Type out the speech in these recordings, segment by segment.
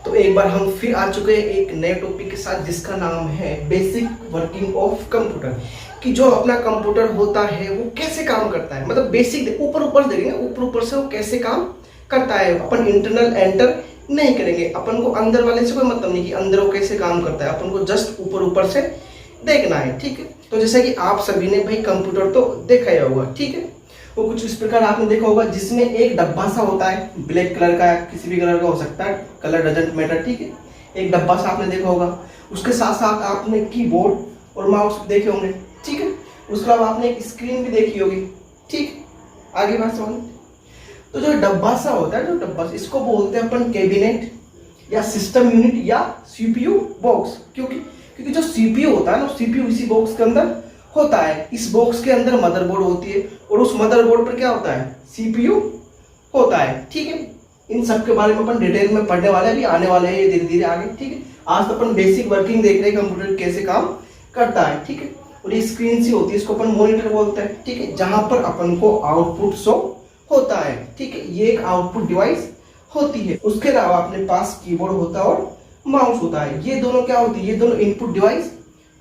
तो एक बार हम फिर आ चुके हैं एक नए टॉपिक के साथ जिसका नाम है बेसिक वर्किंग ऑफ कंप्यूटर। कि जो अपना कंप्यूटर होता है वो कैसे काम करता है, मतलब बेसिक ऊपर ऊपर देखेंगे, ऊपर ऊपर से वो कैसे काम करता है। अपन इंटरनल एंटर नहीं करेंगे, अपन को अंदर वाले से कोई मतलब नहीं कि अंदर वो कैसे काम करता है, अपन को जस्ट ऊपर ऊपर से देखना है। ठीक है, तो जैसे कि आप सभी ने भाई कंप्यूटर तो देखा ही होगा। ठीक है, वो कुछ इस प्रकार आपने देखा होगा जिसमें एक डब्बा सा होता है, ब्लैक कलर का, किसी भी कलर का हो सकता है, कलर डजंट मैटर। ठीक है, एक डब्बा सा आपने देखा होगा, उसके साथ साथ आपने कीबोर्ड और माउस देखे होंगे। ठीक है, उसके अलावा आपने एक स्क्रीन भी देखी होगी। ठीक, आगे बात समझ। तो जो डब्बा सा होता है, जो डब्बा, इसको बोलते हैं अपन कैबिनेट या सिस्टम यूनिट या सीपीयू बॉक्स। क्योंकि जो सीपीयू होता है ना, सीपीयू इसी बॉक्स के अंदर होता है। इस बॉक्स के अंदर मदरबोर्ड होती है और उस मदरबोर्ड पर क्या होता है, सीपीयू होता है। ठीक है, इन सब के बारे में अपन डिटेल में पढ़ने वाले हैं, अभी आने वाले हैं धीरे धीरे आगे। ठीक है, आज तो अपन बेसिक वर्किंग देख रहे हैं कंप्यूटर कैसे काम करता है। ठीक है, और ये स्क्रीन सी होती है, इसको अपन मॉनिटर बोलते हैं। ठीक है, जहां पर अपन को आउटपुट शो होता है। ठीक है, ये एक आउटपुट डिवाइस होती है। उसके अलावा अपने पास कीबोर्ड होता है और माउस होता है। ये दोनों क्या होती है, ये दोनों इनपुट डिवाइस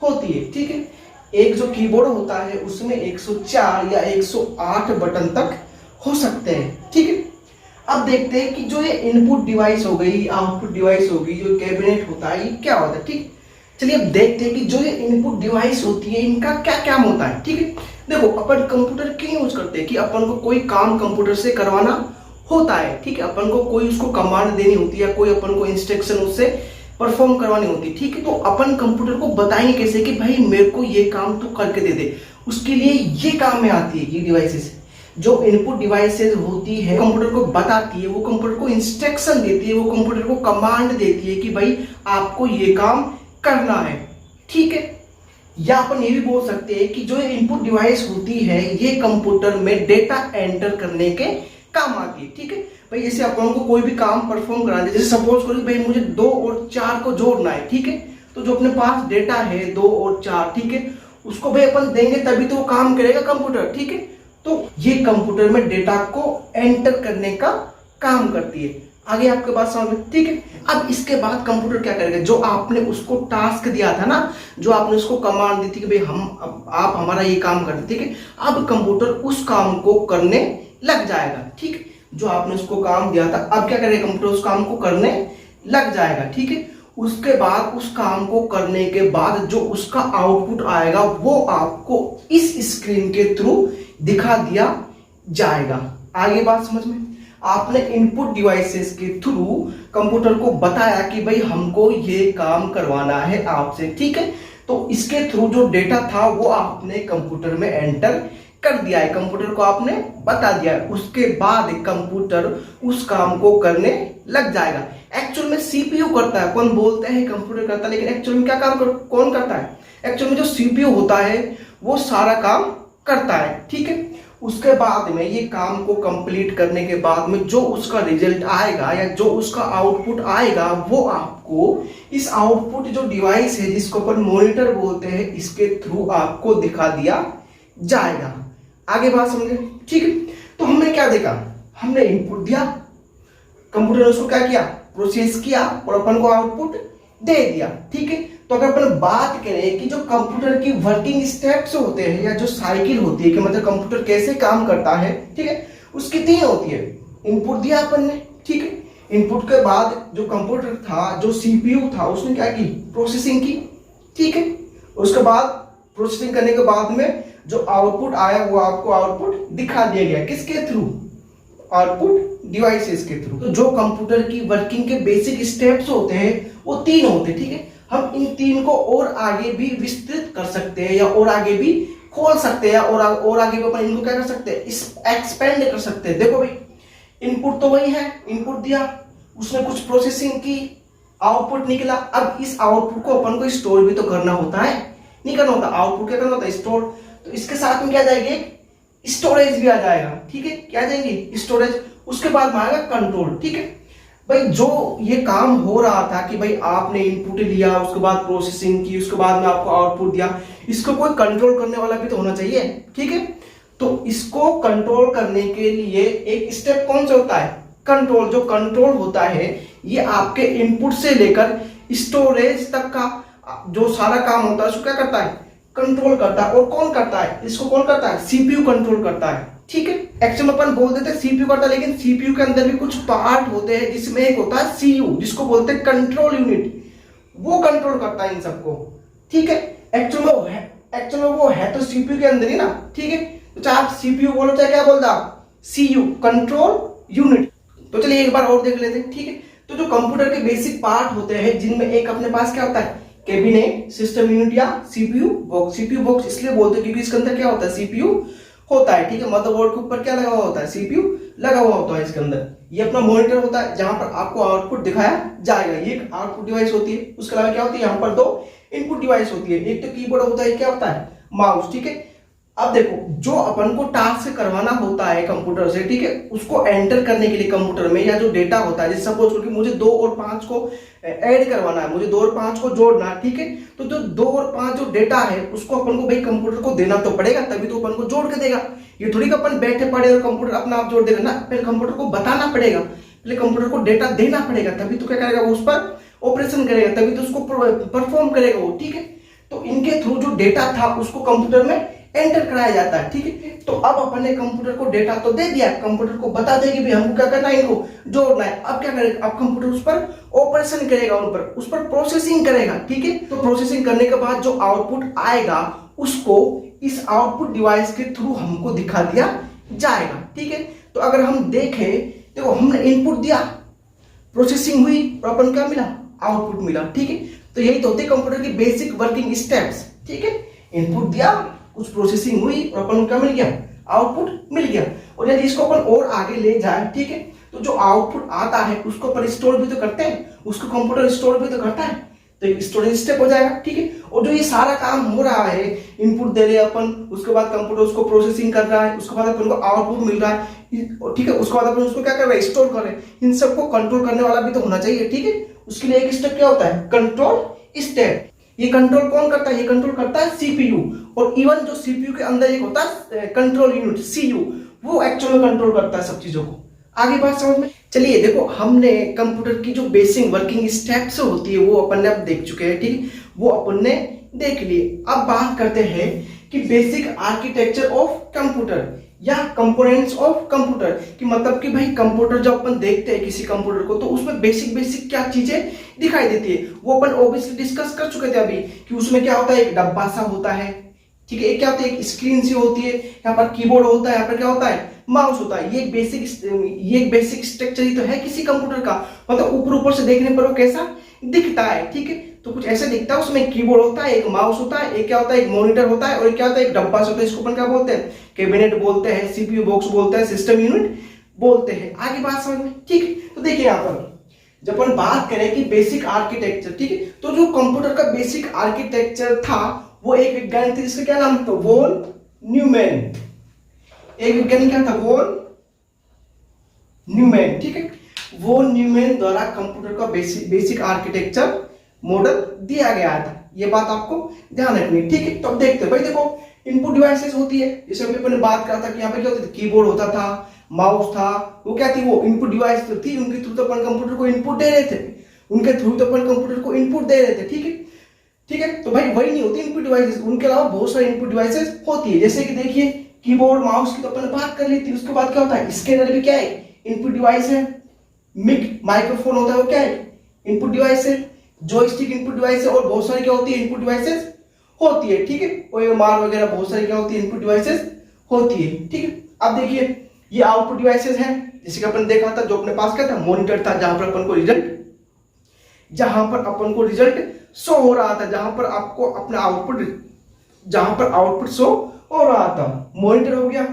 होती है। ठीक है, एक जो कीबोर्ड होता है उसमें 104 या 108 बटन तक हो सकते हैं। ठीक है, अब देखते हैं कि जो ये इनपुट डिवाइस हो गई, आउटपुट डिवाइस होगी, जो कैबिनेट होता है, ये क्या होता है। ठीक, चलिए अब देखते हैं कि जो ये इनपुट डिवाइस होती है इनका क्या काम होता है। ठीक है, देखो अपन कंप्यूटर क्यों यूज करते हैं कि अपन को कोई काम कंप्यूटर से करवाना होता है। ठीक है, अपन को कोई उसको कमांड देनी होती है या कोई अपन को इंस्ट्रक्शन उससे परफॉर्म करवानी होती है। ठीक है, तो अपन कंप्यूटर को बताएंगे कैसे कि भाई मेरे को ये काम तू करके दे दे। उसके लिए ये काम में आती है ये डिवाइसेस, जो इनपुट डिवाइसेस होती है, कंप्यूटर को बताती है, वो कंप्यूटर को इंस्ट्रक्शन देती है, वो कंप्यूटर को कमांड देती है कि भाई आपको ये काम करना है। ठीक है, या अपन ये भी बोल सकते हैं कि जो इनपुट डिवाइस होती है ये कंप्यूटर में डेटा एंटर करने के काम आती है। ठीक है भाई, जैसे अपन को कोई भी काम परफॉर्म कराना है, जैसे सपोज करो भाई मुझे 2 और 4 को जोड़ना है। ठीक है, तो जो अपने पास डेटा है 2 और 4, ठीक है, उसको भाई अपन देंगे तभी तो वो काम करेगा कंप्यूटर। ठीक है, तो ये कंप्यूटर में डेटा को एंटर करने का काम करती है। आगे आपके पास समझ में। ठीक है, अब इसके बाद कंप्यूटर क्या करेगा, जो आपने उसको टास्क दिया था ना, जो आपने उसको कमांड दी थी कि भाई आप हमारा ये काम कर दे। ठीक है, अब कंप्यूटर उस काम को करने लग जाएगा। ठीक है, जो आपने उसको काम दिया था, अब क्या करेगा कंप्यूटर उस काम को करने लग जाएगा। ठीक है, उसके बाद उस काम को करने के बाद जो उसका आउटपुट आएगा वो आपको इस स्क्रीन के थ्रू दिखा दिया जाएगा। आगे बात समझ में। आपने इनपुट डिवाइसेस के थ्रू कंप्यूटर को बताया कि भाई हमको ये काम करवाना है आपसे। ठीक है, तो इसके थ्रू जो डेटा था वो आपने कंप्यूटर में एंटर कर दिया है, कंप्यूटर को आपने बता दिया है। उसके बाद कंप्यूटर उस काम को करने लग जाएगा। एक्चुअल में सीपीयू करता है, कौन बोलते हैं कंप्यूटर करता है, लेकिन एक्चुअल में क्या काम कौन करता है, एक्चुअल में जो सीपीयू होता है वो सारा काम करता है। ठीक है, उसके बाद में ये काम को कंप्लीट करने के बाद में जो उसका रिजल्ट आएगा या जो उसका आउटपुट आएगा वो आपको इस आउटपुट जो डिवाइस है जिसको अपन मॉनिटर बोलते हैं, इसके थ्रू आपको दिखा दिया जाएगा। आगे बात समझे। ठीक है, तो हमने क्या देखा, हमने इनपुट दिया, कंप्यूटर ने उसको क्या किया, प्रोसेस किया और अपन को आउटपुट दे दिया। ठीक है, तो अगर अपन बात करें कि जो कंप्यूटर की वर्किंग स्टेप्स होते हैं या जो साइकिल होती है कि मतलब कंप्यूटर कैसे काम करता है, ठीक है, उसकी 3 होती है। इनपुट दिया अपन ने, ठीक है, इनपुट के बाद जो कंप्यूटर था, जो सीपीयू था, उसने क्या की, प्रोसेसिंग की। ठीक है, उसके बाद प्रोसेसिंग करने के बाद में जो आउटपुट आया वो आपको आउटपुट दिखा दिया गया, किसके थ्रू, आउटपुट डिवाइसेस के थ्रू। तो जो कंप्यूटर की वर्किंग के बेसिक स्टेप्स होते हैं वो 3 होते हैं। ठीक है, हम इन 3 को और आगे भी विस्तृत कर सकते हैं या और आगे भी खोल सकते हैं और आगे भी अपन इनको क्या कर सकते हैं, एक्सपेंड कर सकते हैं। देखो भाई, इनपुट तो वही है, इनपुट दिया, उसने कुछ प्रोसेसिंग की, आउटपुट निकला। अब इस आउटपुट को अपन को स्टोर भी तो करना होता है, नहीं करना होता, आउटपुट क्या करना होता है, स्टोर। तो इसके साथ में क्या जाएगी, स्टोरेज भी आ जाएगा। ठीक है, क्या जाएंगे, स्टोरेज। उसके बाद में आएगा कंट्रोल। ठीक है भाई, जो ये काम हो रहा था कि भाई आपने इनपुट लिया, उसके बाद प्रोसेसिंग की, उसके बाद में आपको आउटपुट दिया, इसको कोई कंट्रोल करने वाला भी तो होना चाहिए। ठीक है, तो इसको कंट्रोल करने के लिए एक स्टेप कौन सा होता है, कंट्रोल। जो कंट्रोल होता है ये आपके इनपुट से लेकर स्टोरेज तक का जो सारा काम होता है उसको क्या करता है, कंट्रोल करता है। और कौन करता है इसको, कौन करता है, सीपीयू कंट्रोल करता है, ठीक है। एक्चुअली अपन बोल देते हैं सीपीयू करता है, लेकिन सीपीयू के अंदर भी कुछ पार्ट होते हैं जिसमें एक होता है सीयू, जिसको बोलते हैं कंट्रोल यूनिट, वो कंट्रोल करता है इन सबको, ठीक है। एक्चुअल में वो है तो सीपीयू के अंदर ही ना, ठीक है। तो चाहे आप सीपीयू बोलो चाहे क्या बोलता आप, सीयू कंट्रोल यूनिट। तो चलिए एक बार और देख लेते हैं, ठीक है। तो जो कंप्यूटर के बेसिक पार्ट होते हैं जिनमें एक अपने पास क्या होता है, कैबिनेट, सिस्टम यूनिट या सीपीयू बॉक्स। सीपीयू बॉक्स इसलिए बोलते हैं क्योंकि इसके अंदर क्या होता है, सीपीयू होता है, ठीक है। मदरबोर्ड के ऊपर क्या लगा हुआ होता है, सीपीयू लगा हुआ होता है इसके अंदर। ये अपना मॉनिटर होता है जहां पर आपको आउटपुट दिखाया जाएगा, ये एक आउटपुट डिवाइस होती है। उसके अलावा क्या होती है, यहाँ पर दो इनपुट डिवाइस होती है, एक तो कीबोर्ड होता है, क्या होता है, माउस, ठीक है। अब देखो जो अपन को टास्क करवाना होता है कंप्यूटर से, ठीक है, उसको एंटर करने के लिए कंप्यूटर में या जो डेटा होता है, जैसे सपोज करो कि मुझे 2 और 5 को ऐड करवाना है, मुझे 2 और 5 को जोड़ना है, ठीक है। तो जो 2 और 5 जो डेटा है उसको अपन को भाई कंप्यूटर को देना तो पड़ेगा, तभी तो अपन को जोड़ के देगा। ये थोड़ी कि अपन बैठे पड़े और कंप्यूटर अपना आप जोड़ देगा ना, पहले कंप्यूटर को बताना पड़ेगा, पहले कंप्यूटर को डेटा देना पड़ेगा, तभी तो क्या करेगा वो उस पर ऑपरेशन करेगा, तभी तो उसको परफॉर्म करेगा वो, ठीक है। तो इनके थ्रू जो डेटा था उसको कंप्यूटर में एंटर कराया जाता है, ठीक है। तो अब अपन ने कंप्यूटर को डेटा तो दे दिया, कंप्यूटर को बता देगी भाई हमको क्या करना है, इनको जोड़ना है। अब क्या करेगा, अब कंप्यूटर उस पर ऑपरेशन करेगा, उस पर प्रोसेसिंग करेगा, ठीक है। तो प्रोसेसिंग करने के बाद जो आउटपुट आएगा उसको इस आउटपुट डिवाइस के थ्रू हमको दिखा दिया जाएगा, ठीक है। तो अगर हम देखें, देखो हमने इनपुट दिया, प्रोसेसिंग हुई और अपन क्या मिला, आउटपुट मिला, ठीक है। तो यही तो होते कंप्यूटर की बेसिक वर्किंग स्टेप्स, ठीक है। इनपुट दिया, कुछ प्रोसेसिंग हुई और अपन को क्या मिल गया, आउटपुट मिल गया। और यदि इसको अपन और आगे ले जाए, ठीक है, तो जो आउटपुट आता है उसको अपन स्टोर भी तो करते हैं, उसको कंप्यूटर स्टोर भी तो करता है, तो एक स्टोरेज स्टेप हो जाएगा, ठीक है। और जो ये सारा काम हो रहा है, इनपुट दे रहे हैं अपन, उसके बाद कंप्यूटर उसको प्रोसेसिंग कर रहा है, उसके बाद अपन को आउटपुट मिल रहा है, ठीक है। उसके बाद अपन उसको क्या कर रहे हैं, स्टोर कर रहे हैं। इन सबको कंट्रोल करने वाला भी तो होना चाहिए, ठीक है। उसके लिए एक स्टेप क्या होता है, कंट्रोल स्टेप। ये कंट्रोल कौन करता है, ये कंट्रोल करता है सीपीयू। और इवन जो सीपीयू के अंदर एक होता है कंट्रोल यूनिट सीयू, वो एक्चुअल में कंट्रोल करता है सब चीजों को। आगे बात समझ में, चलिए देखो हमने कंप्यूटर की जो बेसिक वर्किंग स्टेप्स होती है वो अपन ने अब देख चुके हैं, ठीक, वो अपन ने देख लिए। अब बात करते हैं कि बेसिक आर्किटेक्चर ऑफ कंप्यूटर या कंपोनेंट्स ऑफ कंप्यूटर, कि मतलब कि भाई कंप्यूटर जब अपन देखते हैं किसी कंप्यूटर को तो उसमें बेसिक क्या चीजें दिखाई देती है, वो अपन ऑब्वियसली डिस्कस कर चुके थे अभी, कि उसमें क्या होता है, एक डब्बा सा होता है, ठीक है, एक क्या होता है, एक स्क्रीन सी होती है, यहाँ पर कीबोर्ड होता है, यहाँ पर क्या होता है, माउस होता है। ये एक बेसिक स्ट्रक्चर ही तो है किसी कंप्यूटर का, मतलब ऊपर से देखने पर वो कैसा दिखता है, ठीक है। तो कुछ ऐसा दिखता है, उसमें कीबोर्ड होता है, एक माउस होता है, एक क्या होता है, एक मॉनिटर होता है, और एक क्या होता है, एक डब्बा सा होता है। इसको अपन क्या बोलते हैं, कैबिनेट बोलते हैं, सीपीयू बॉक्स बोलते हैं, सिस्टम यूनिट बोलते हैं। आगे बात समझ में, ठीक है। तो देखिए यहाँ पर जब अपन बात करें कि बेसिक आर्किटेक्चर, ठीक है, तो जो कंप्यूटर का बेसिक आर्किटेक्चर था वो एक वैज्ञानिक थे, जिसका क्या नाम था, वॉन न्यूमैन। एक वैज्ञानिक क्या था, वॉन न्यूमैन, ठीक है। वॉन न्यूमैन द्वारा कंप्यूटर का बेसिक आर्किटेक्चर मॉडल दिया गया था। ये बात आपको ध्यान रखनी है, ठीक है। तो अब देखते हैं भाई, देखो इनपुट डिवाइसेस होती है, जैसे अभी मैंने बात करा था कि यहाँ पे क्या होता था, कीबोर्ड होता था, माउस था, वो क्या थी, वो इनपुट डिवाइस तो थी, उनके थ्रू तो अपन कंप्यूटर को इनपुट दे रहे थे, उनके थ्रू तो अपन कंप्यूटर को इनपुट दे रहे थे, ठीक है, ठीक है। तो भाई वही नहीं होती इनपुट डिवाइसेस, उनके अलावा बहुत सारी इनपुट डिवाइसेस होती है, जैसे कि देखिए कीबोर्ड माउस की तो अपन बात कर ली थी। उसके बाद क्या होता है, स्कैनर भी क्या है, इनपुट डिवाइस है। मिक माइक्रोफोन होता है, वो क्या है, इनपुट डिवाइस है। जॉयस्टिक इनपुट डिवाइस है, और बहुत सारी क्या होती है, इनपुट डिवाइसेस होती है, ठीक है। ओएमआर वगैरह बहुत सारी क्या होती है, इनपुट डिवाइसेस होती है, ठीक है। अब देखिए ये आउटपुट डिवाइसेस हैं, जैसे कि अपन देखा था, जो अपने पास क्या था, मॉनिटर था, जहां पर अपन को रिजल्ट शो हो रहा था, जहां पर आपको अपना आउटपुट शो हो रहा था। मॉनिटर हो गया,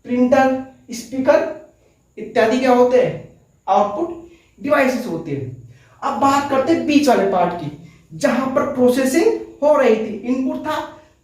प्रिंटर, स्पीकर इत्यादि क्या होते हैं, आउटपुट डिवाइसेस होते हैं। अब बात करते हैं बीच वाले पार्ट की, जहां पर प्रोसेसिंग हो रही थी, इनपुट था,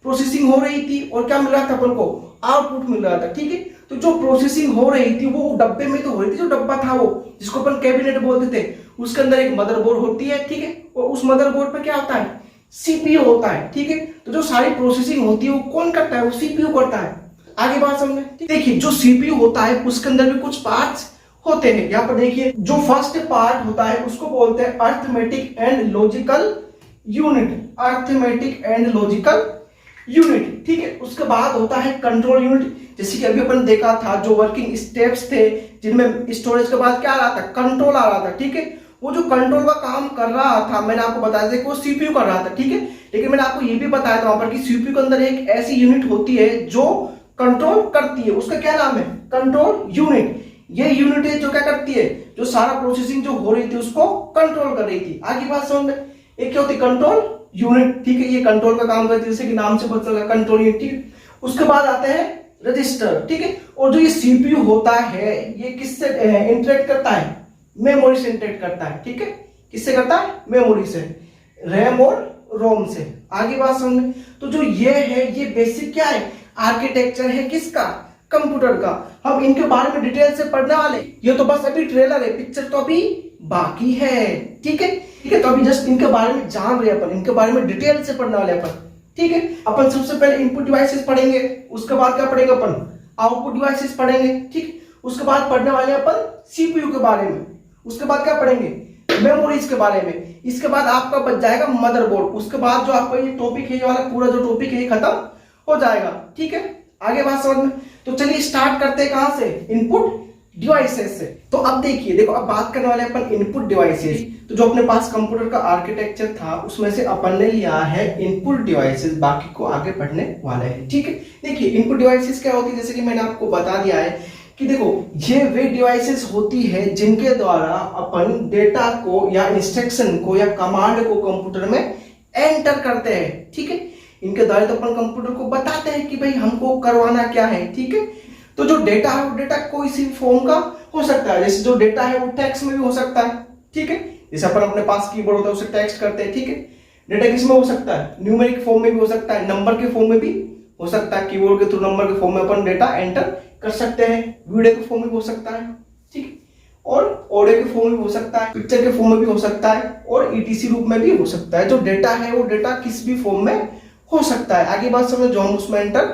प्रोसेसिंग हो रही थी, और क्या मिल रहा था अपन को, आउटपुट मिल रहा था, ठीक है। तो जो प्रोसेसिंग हो रही थी वो डब्बे में तो हो रही थी, जो डब्बा था वो जिसको अपन कैबिनेट बोलते थे, उसके अंदर एक मदरबोर्ड होती है, ठीक है। और उस मदरबोर्ड पे क्या होता है, सीपीयू होता है, ठीक है। तो जो सारी प्रोसेसिंग होती है वो कौन करता है, वो सीपीयू करता है। आगे बात समझ में, देखिए जो सीपीयू होता है उसके अंदर भी कुछ पार्ट्स होते हैं। यहाँ पर देखिए जो फर्स्ट पार्ट होता है उसको बोलते हैं arithmetic and logical unit, arithmetic and logical unit, ठीक है। उसके बाद होता है कंट्रोल यूनिट, जैसे कि अभी अपन देखा था जो वर्किंग स्टेप्स थे जिनमें स्टोरेज के बाद क्या आ रहा था, कंट्रोल आ रहा था, ठीक है। वो जो कंट्रोल का काम कर रहा था मैंने आपको बताया था कि वो सीपीयू कर रहा था, ठीक है। लेकिन मैंने आपको ये भी बताया था वहां पर कि सीपीयू के अंदर एक ऐसी यूनिट होती है जो कंट्रोल करती है, उसका क्या नाम है, कंट्रोल यूनिट। ये यूनिट है जो क्या करती है, जो सारा प्रोसेसिंग जो हो रही थी उसको कंट्रोल कर रही थी। आगे बात समझ में, एक क्या होती कंट्रोल यूनिट, ठीक है। ये कंट्रोल का काम करती है, जैसे कि नाम से पता चला कंट्रोल यूनिट, ठीक है। उसके बाद आते हैं रजिस्टर, ठीक है। और जो ये सीपीयू होता है ये किससे इंटरेक्ट करता है, मेमोरी से इंटरेक्ट करता है, ठीक है। किससे करता है, मेमोरी से, रैम और रोम से। आगे बात समझ में, तो जो ये है ये बेसिक क्या है, आर्किटेक्चर है किसका, कंप्यूटर का। हम इनके बारे में डिटेल से पढ़ने वाले, ये तो बस अभी ट्रेलर है, पिक्चर तो अभी बाकी है, ठीक है, ठीक है। तो अभी जस्ट इनके बारे में जान रहे अपन, इनके बारे में डिटेल से पढ़ने वाले अपन, ठीक है। अपन सबसे पहले इनपुट डिवाइसेस पढ़ेंगे, उसके बाद क्या पढ़ेंगे अपन, आउटपुट डिवाइसेस पढ़ेंगे, ठीक। उसके बाद पढ़ने वाले अपन सीपीयू के बारे में, उसके बाद क्या पढ़ेंगे, मेमोरीज के बारे में। इसके बाद आपका बच जाएगा मदरबोर्ड। उसके बाद जो आपका ये टॉपिक है, ये वाला पूरा जो टॉपिक है ये खत्म हो जाएगा, ठीक है। आगे बात समझ में, तो चलिए स्टार्ट करते हैं कहां से, इनपुट डिवाइसेस से। तो अब देखिए, देखो अब बात करने वाले अपन इनपुट डिवाइसेस। तो जो अपने पास कंप्यूटर का आर्किटेक्चर था उसमें से अपन ने लिया है इनपुट डिवाइसेस, बाकी को आगे पढ़ने वाले हैं, ठीक है। देखिए इनपुट डिवाइसेस क्या होती है, जैसे कि मैंने आपको बता दिया है कि देखो ये वे डिवाइसेस होती है जिनके द्वारा अपन डेटा को या इंस्ट्रक्शन को या कमांड को कंप्यूटर में एंटर करते हैं, ठीक है। इनके द्वारा तो अपन कंप्यूटर को बताते हैं कि भाई हमको करवाना क्या है, ठीक है। तो जो डेटा है वो डेटा कोई सी फॉर्म का हो सकता है, जैसे जो डेटा है वो टेक्स्ट में भी हो सकता है, ठीक है। जैसे अपन अपने पास कीबोर्ड होता है उसे टेक्स्ट करते हैं, ठीक है। डेटा किस में हो सकता है, न्यूमेरिक फॉर्म में भी हो सकता है, नंबर के फॉर्म में भी हो सकता है, कीबोर्ड के थ्रू नंबर के फॉर्म में अपन डेटा एंटर कर सकते हैं, वीडियो के फॉर्म में भी हो सकता है, ठीक, और ऑडियो के फॉर्म में भी हो सकता है, पिक्चर के फॉर्म में भी हो सकता है, और ईटीसी रूप में भी हो सकता है। जो डेटा है वो डेटा किस भी फॉर्म में हो सकता है। आगे बात समझो जो हम उसमें एंटर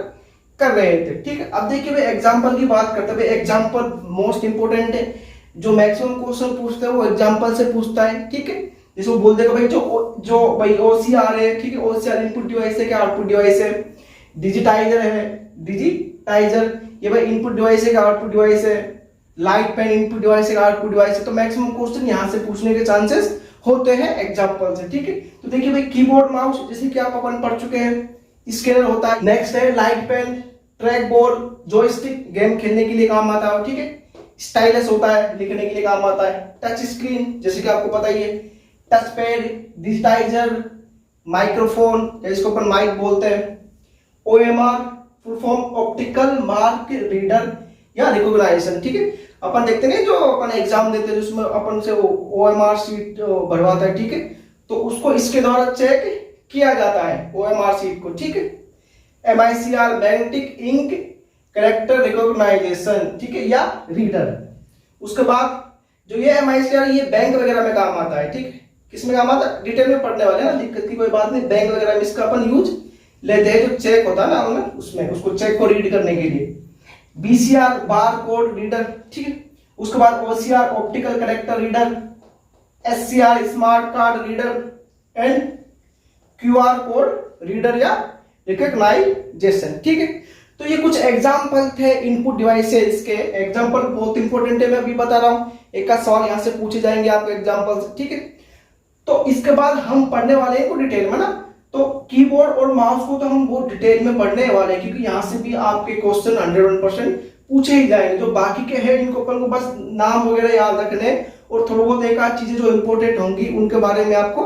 कर रहे थे, ठीक है। अब देखिए भाई एग्जांपल की बात करते हैं, एग्जांपल मोस्ट इंपोर्टेंट है, जो मैक्सिमम क्वेश्चन पूछते हैं वो एग्जांपल से पूछता है, ठीक है। जैसे वो बोल देगा भाई जो भाई ओसीआर है, ठीक है, ओसीआर इनपुट डिवाइस है क्या आउटपुट डिवाइस है, डिजिटाइजर है, डिजिटाइजर ये भाई इनपुट डिवाइस है क्या आउटपुट डिवाइस है, लाइट पेन इनपुट डिवाइस है क्या आउटपुट डिवाइस है। तो मैक्सिमम क्वेश्चन यहाँ से पूछने के चांसेस होते हैं एग्जांपल से, ठीक है। तो देखिए भाई कीबोर्ड माउस जैसे कि आप अपन पढ़ चुके हैं, स्कैनर होता है, नेक्स्ट है light pen, track board, joystick game खेलने के लिए काम आता है, ठीक है। स्टाइलस होता है लिखने के लिए काम आता है, टच स्क्रीन जैसे कि आपको पता ही है, टच पैड, डिजिटाइजर, माइक्रोफोन जिसको अपन माइक बोलते हैं, OMR full form optical mark reader या रिकॉग्नाइजेशन, ठीक है। अपन देखते हैं जो अपन एग्जाम देते हैं जिसमें अपन से वो ओएमआर शीट भरवाता है, ठीक है। तो उसको इसके द्वारा चेक किया जाता है ओएमआर शीट को, ठीक है। MICR magnetic ink character recognition, ठीक है, या रीडर। उसके बाद जो ये एमआईसीआर ये बैंक वगैरह में काम आता है, ठीक है। किस में काम आता है, डिटेल में पढ़ने वाले ना, दिक्कत की कोई बात नहीं। बैंक वगैरह में इसका अपन यूज लेते हैं, जो चेक होता है ना उनमें, उसमें उसको चेक को रीड करने के लिए। बीसीआर बार कोड रीडर, ठीक है। उसके बाद OCR optical character reader, SCR smart card reader and QR code reader या रिकॉग्नाइजेशन, ठीक है। तो ये कुछ एग्जांपल थे इनपुट डिवाइसेस के। एग्जांपल बहुत इंपॉर्टेंट है, मैं अभी बता रहा हूं, एक का सवाल यहां से पूछे जाएंगे आपके एग्जांपल से, ठीक है। तो इसके बाद हम पढ़ने वाले हैं को डिटेल में ना, तो कीबोर्ड और माउस को तो हम बहुत डिटेल में पढ़ने वाले हैं, क्योंकि यहां से भी आपके क्वेश्चन 101% पूछे ही जाएंगे। जो बाकी के हैं इनको अपन को बस नाम वगैरह याद रखने और थोड़ा बहुत एक आध चीजें जो इंपॉर्टेंट होंगी उनके बारे में आपको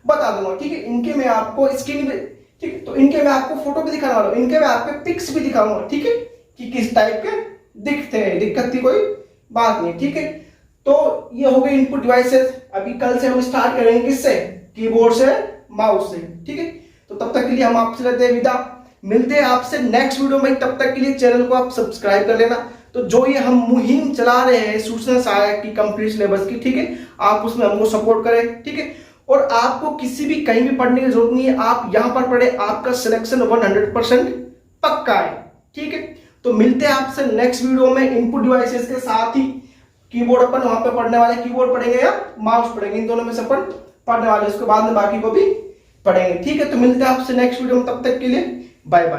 बता दूंगा, ठीक है। इनके मैं आपको स्क्रीन पे, ठीक है, तो इनके मैं आपको फोटो भी दिखाने वाला हूं, इनके मैं आपके पिक्स भी दिखाऊंगा, ठीक है, कि किस टाइप के दिखते हैं, दिक्कत की कोई बात नहीं, ठीक है। तो ये हो गए इनपुट डिवाइसेस। अभी कल से हम स्टार्ट करेंगे किससे, कीबोर्ड से, माउस से, ठीक है। तो तब तक के लिए हम आपसे लेते हैं विदा, मिलते हैं आपसे नेक्स्ट वीडियो में। तब तक के लिए चैनल को आप सब्सक्राइब कर लेना। तो जो ये हम मुहिम चला रहे हैं सूचना सहायक की कंप्लीट सिलेबस की, ठीक है, आप उसमें हमको सपोर्ट करें, ठीक है। और आपको किसी भी कहीं भी पढ़ने की जरूरत नहीं है, आप यहां पर पढ़े, आपका सिलेक्शन 100% पक्का है, ठीक है। तो मिलते हैं आपसे नेक्स्ट वीडियो में इनपुट डिवाइसेस के साथ ही कीबोर्ड अपन वहां पे पढ़ने वाले, कीबोर्ड पढ़ेंगे या माउस पढ़ेंगे, इन दोनों में से अपन पढ़ने वाले, उसके बाद में बाकी को भी पढ़ेंगे। ठीक है, तो मिलते हैं आपसे नेक्स्ट वीडियो में, तब तक के लिए बाय बाय।